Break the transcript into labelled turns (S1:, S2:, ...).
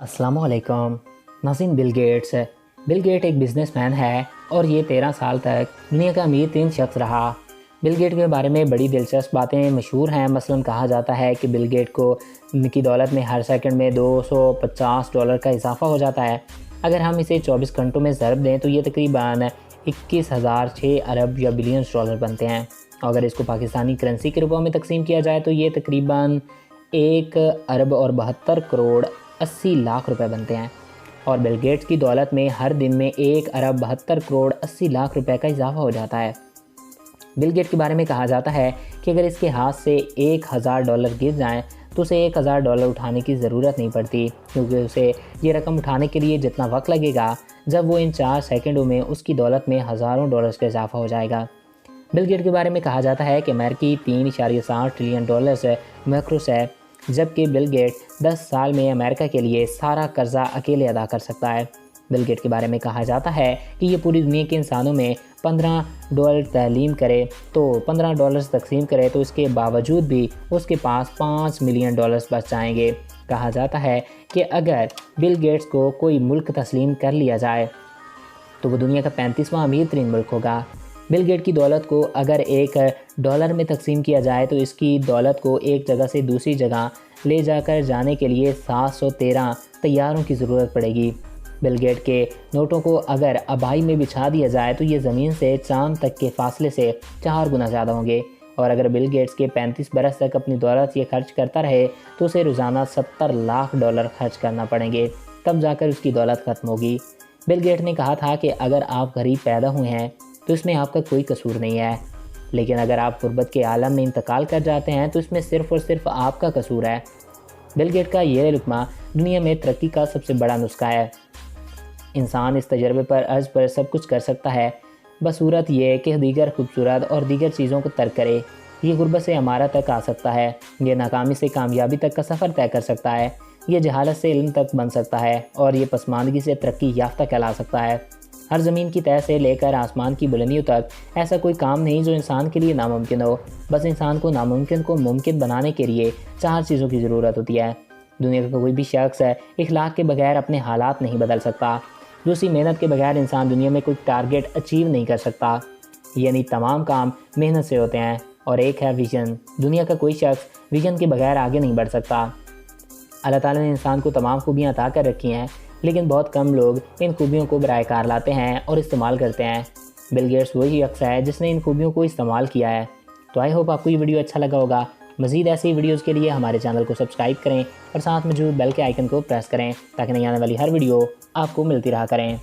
S1: अस्सलाम वालेकुम नाज़रीन। बिल गेट एक बिज़नेसमैन है और ये 13 साल तक दुनिया का अमीर तीन शख्स रहा। बिल गेट के बारे में बड़ी दिलचस्प बातें मशहूर हैं। मसलन कहा जाता है कि बिल गेट को की दौलत में हर सेकंड में $250 का इजाफा हो जाता है। अगर हम इसे 24 घंटों में ज़रब दें तो ये तकरीबन 21,006 अरब या बिलियंस डॉलर बनते हैं। अगर इसको पाकिस्तानी करेंसी के रुपयों में तकसीम किया जाए तो ये तकरीबन 1 अरब और 72 करोड़ 80 लाख रुपए बनते हैं। और बिल गेट्स की दौलत में हर दिन में 1 अरब 72 करोड़ 80 लाख रुपए का इजाफा हो जाता है। बिल गेट के बारे में कहा जाता है कि अगर इसके हाथ से $1000 गिर जाएं तो उसे $1000 उठाने की ज़रूरत नहीं पड़ती, क्योंकि उसे ये रकम उठाने के लिए जितना वक्त लगेगा जब वो इन 4 सेकंडों में उसकी दौलत में हज़ारों डॉलर्स का इजाफा हो जाएगा। बिल गेट के बारे में कहा जाता है कि अमेरिकी $3.7 ट्रिलियन मैक्रोस है, जबकि बिल गेट 10 साल में अमेरिका के लिए सारा कर्जा अकेले अदा कर सकता है। बिल गेट के बारे में कहा जाता है कि ये पूरी दुनिया के इंसानों में $15 तालीम करे तो $15 तकसीम करे तो इसके बावजूद भी उसके पास $5 मिलियन बच जाएंगे। कहा जाता है कि अगर बिल गेट्स को कोई मुल्क तस्लीम कर लिया जाए तो वो दुनिया का 35वां अमीर तरीन मुल्क होगा। बिल गेट की दौलत को अगर $1 में तकसीम किया जाए तो इसकी दौलत को एक जगह से दूसरी जगह ले जाकर जाने के लिए 713 तैयारों की ज़रूरत पड़ेगी। बिल गेट के नोटों को अगर आबाई में बिछा दिया जाए तो ये ज़मीन से चांद तक के फासले से 4 गुना ज़्यादा होंगे। और अगर बिल गेट्स के 35 बरस तक अपनी दौलत ये खर्च करता रहे तो उसे रोज़ाना $70 लाख खर्च करना पड़ेंगे, तब जाकर उसकी दौलत ख़त्म होगी। बिल गेट ने कहा था कि अगर आप गरीब पैदा हुए हैं तो इसमें आपका कोई कसूर नहीं है, लेकिन अगर आप गुर्बत के आलम में इंतकाल कर जाते हैं तो इसमें सिर्फ़ और सिर्फ आपका कसूर है। बिल गेट का यह रुकमा दुनिया में तरक्की का सबसे बड़ा नुस्खा है। इंसान इस तजर्बे पर अर्ज़ पर सब कुछ कर सकता है, बस सूरत यह कि दीगर खूबसूरत और दीगर चीज़ों को तर्क करे। ये गुर्बत से अमारत तक आ सकता है, ये नाकामी से कामयाबी तक का सफ़र तय कर सकता है, ये जहालत से इल्म तक बन सकता है और ये पसमानदगी से तरक्की याफ्ता कहला सकता है। हर ज़मीन की तह से लेकर आसमान की बुलंदियों तक ऐसा कोई काम नहीं जो इंसान के लिए नामुमकिन हो। बस इंसान को नामुमकिन को मुमकिन बनाने के लिए 4 चीज़ों की ज़रूरत होती है। दुनिया का कोई भी शख्स इखलाक के बगैर अपने हालात नहीं बदल सकता। दूसरी, मेहनत के बगैर इंसान दुनिया में कोई टारगेट अचीव नहीं कर सकता, यानी तमाम काम मेहनत से होते हैं। और एक है विज़न। दुनिया का कोई शख्स विज़न के बगैर आगे नहीं बढ़ सकता। अल्लाह ताला ने इंसान को तमाम खूबियाँ अता कर रखी हैं, लेकिन बहुत कम लोग इन खूबियों को बराए कार लाते हैं और इस्तेमाल करते हैं। बिल गेट्स वही शख्स है जिसने इन खूबियों को इस्तेमाल किया है। तो आई होप आपको ये वीडियो अच्छा लगा होगा। मज़ीद ऐसी वीडियोज़ के लिए हमारे चैनल को सब्सक्राइब करें और साथ मौजूद बेल के आइकन को प्रेस करें ताकि नई आने वाली हर वीडियो आपको मिलती रहा करें।